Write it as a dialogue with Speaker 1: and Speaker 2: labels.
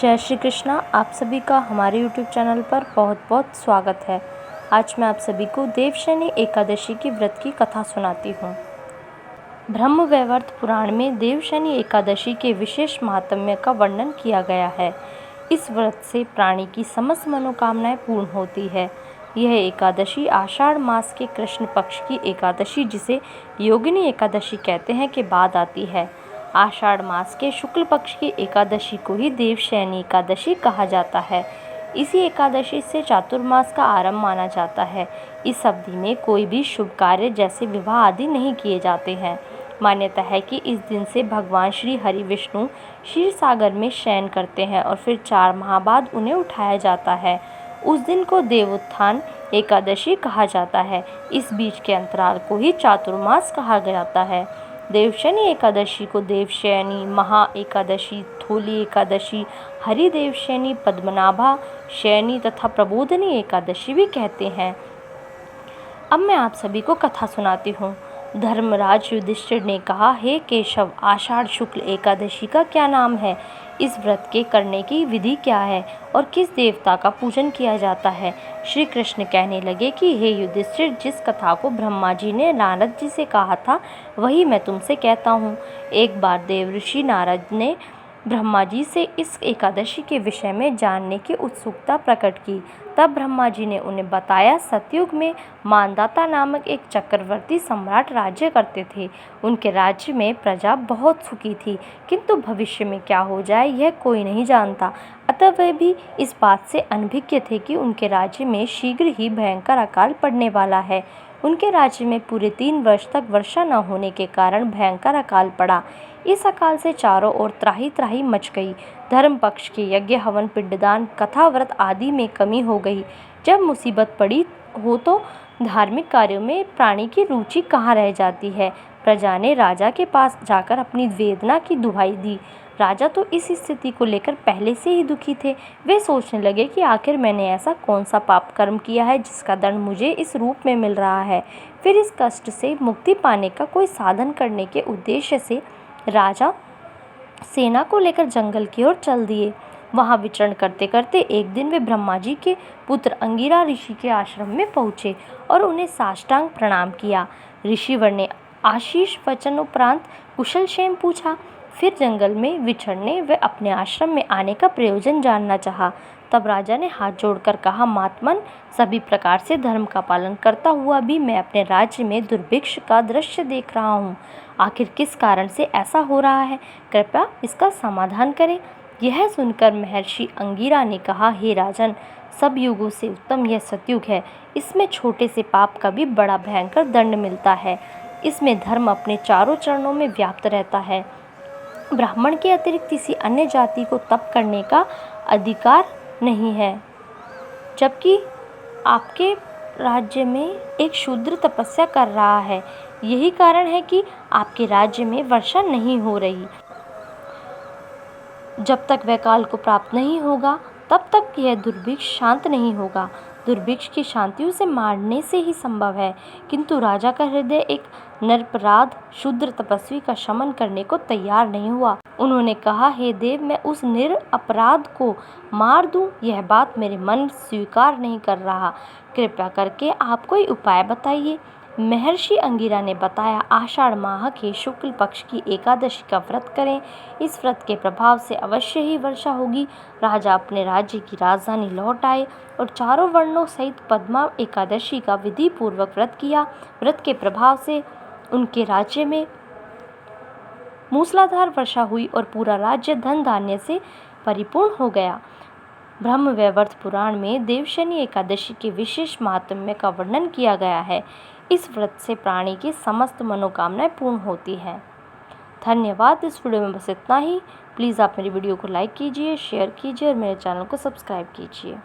Speaker 1: जय श्री कृष्णा। आप सभी का हमारे यूट्यूब चैनल पर बहुत बहुत स्वागत है। आज मैं आप सभी को देवशयनी एकादशी की व्रत की कथा सुनाती हूँ। ब्रह्मवैवर्त पुराण में देवशयनी एकादशी के विशेष महात्म्य का वर्णन किया गया है। इस व्रत से प्राणी की समस्त मनोकामनाएं पूर्ण होती है। यह एकादशी आषाढ़ मास के कृष्ण पक्ष की एकादशी, जिसे योगिनी एकादशी कहते हैं, के बाद आती है। आषाढ़ मास के शुक्ल पक्ष की एकादशी को ही देवशयनी एकादशी कहा जाता है। इसी एकादशी से चातुर्मास का आरंभ माना जाता है। इस अवधि में कोई भी शुभ कार्य जैसे विवाह आदि नहीं किए जाते हैं। मान्यता है कि इस दिन से भगवान श्री हरि विष्णु क्षीर सागर में शयन करते हैं और फिर 4 माह बाद उन्हें उठाया जाता है। उस दिन को देवोत्थान एकादशी कहा जाता है। इस बीच के अंतराल को ही चातुर्मास कहा जाता है। देवशयनी एकादशी को देवशयनी, महा एकादशी, थोली एकादशी, हरि देवशयनी, पद्मनाभा शयनी तथा प्रबोधनी एकादशी भी कहते हैं। अब मैं आप सभी को कथा सुनाती हूँ। धर्मराज युधिष्ठिर ने कहा, हे केशव, आषाढ़ शुक्ल एकादशी का क्या नाम है? इस व्रत के करने की विधि क्या है और किस देवता का पूजन किया जाता है? श्री कृष्ण कहने लगे कि हे युधिष्ठिर, जिस कथा को ब्रह्मा जी ने नारद जी से कहा था वही मैं तुमसे कहता हूँ। एक बार देवऋषि नारद ने ब्रह्मा जी से इस एकादशी के विषय में जानने की उत्सुकता प्रकट की। तब ब्रह्मा जी ने उन्हें बताया, सतयुग में मानदाता नामक एक चक्रवर्ती सम्राट राज्य करते थे। उनके राज्य में प्रजा बहुत सुखी थी, किंतु भविष्य में क्या हो जाए यह कोई नहीं जानता। अतः वह भी इस बात से अनभिज्ञ थे कि उनके राज्य में शीघ्र ही भयंकर अकाल पड़ने वाला है। उनके राज्य में पूरे 3 वर्ष तक वर्षा न होने के कारण भयंकर अकाल पड़ा। इस अकाल से चारों ओर त्राही त्राही मच गई। धर्म पक्ष के यज्ञ, हवन, पिंडदान, कथा, व्रत आदि में कमी हो गई। जब मुसीबत पड़ी हो तो धार्मिक कार्यों में प्राणी की रुचि कहाँ रह जाती है। प्रजा ने राजा के पास जाकर अपनी वेदना की दुहाई दी। राजा तो इस स्थिति को लेकर पहले से ही दुखी थे। वे सोचने लगे कि आखिर मैंने ऐसा कौन सा पाप कर्म किया है जिसका दंड मुझे इस रूप में मिल रहा है। फिर इस कष्ट से मुक्ति पाने का कोई साधन करने के उद्देश्य से राजा सेना को लेकर जंगल की ओर चल दिए। वहां विचरण करते करते एक दिन वे ब्रह्मा जी के पुत्र अंगिरा ऋषि के आश्रम में पहुंचे और उन्हें साष्टांग प्रणाम किया। ऋषिवर ने आशीष वचन उपरांत कुशल क्षेम पूछा। फिर जंगल में विचरने व अपने आश्रम में आने का प्रयोजन जानना चाहा। तब राजा ने हाथ जोड़कर कहा, महात्मन, सभी प्रकार से धर्म का पालन करता हुआ भी मैं अपने राज्य में दुर्भिक्ष का दृश्य देख रहा हूँ। आखिर किस कारण से ऐसा हो रहा है? कृपया इसका समाधान करें। यह सुनकर महर्षि अंगिरा ने कहा, हे राजन, सब युगों से उत्तम यह सतयुग है। इसमें छोटे से पाप का भी बड़ा भयंकर दंड मिलता है। इसमें धर्म अपने चारों चरणों में व्याप्त रहता है। ब्राह्मण के अतिरिक्त किसी अन्य जाति को तप करने का अधिकार नहीं है, जबकि आपके राज्य में एक शूद्र तपस्या कर रहा है। यही कारण है कि आपके राज्य में वर्षा नहीं हो रही। जब तक वह काल को प्राप्त नहीं होगा तब तक यह दुर्भिक्ष शांत नहीं होगा। दुर्भिक्ष की शांति उसे मारने से ही संभव है। किंतु राजा का हृदय एक निरपराध शूद्र तपस्वी का शमन करने को तैयार नहीं हुआ। उन्होंने कहा, हे देव, मैं उस निरपराध को मार दूं, यह बात मेरे मन स्वीकार नहीं कर रहा। कृपया करके आप कोई उपाय बताइए। महर्षि अंगिरा ने बताया, आषाढ़ माह के शुक्ल पक्ष की एकादशी का व्रत करें। इस व्रत के प्रभाव से अवश्य ही वर्षा होगी। राजा अपने राज्य की राजधानी लौट आए और चारों वर्णों सहित पद्मा एकादशी का विधि पूर्वक व्रत किया। व्रत के प्रभाव से उनके राज्य में मूसलाधार वर्षा हुई और पूरा राज्य धन धान्य से परिपूर्ण हो गया। ब्रह्मवैवर्त पुराण में देवशयनी एकादशी के विशेष महात्म्य का वर्णन किया गया है। इस व्रत से प्राणी की समस्त मनोकामनाएं पूर्ण होती हैं। धन्यवाद। इस वीडियो में बस इतना ही। प्लीज़ आप मेरी वीडियो को लाइक कीजिए, शेयर कीजिए और मेरे चैनल को सब्सक्राइब कीजिए।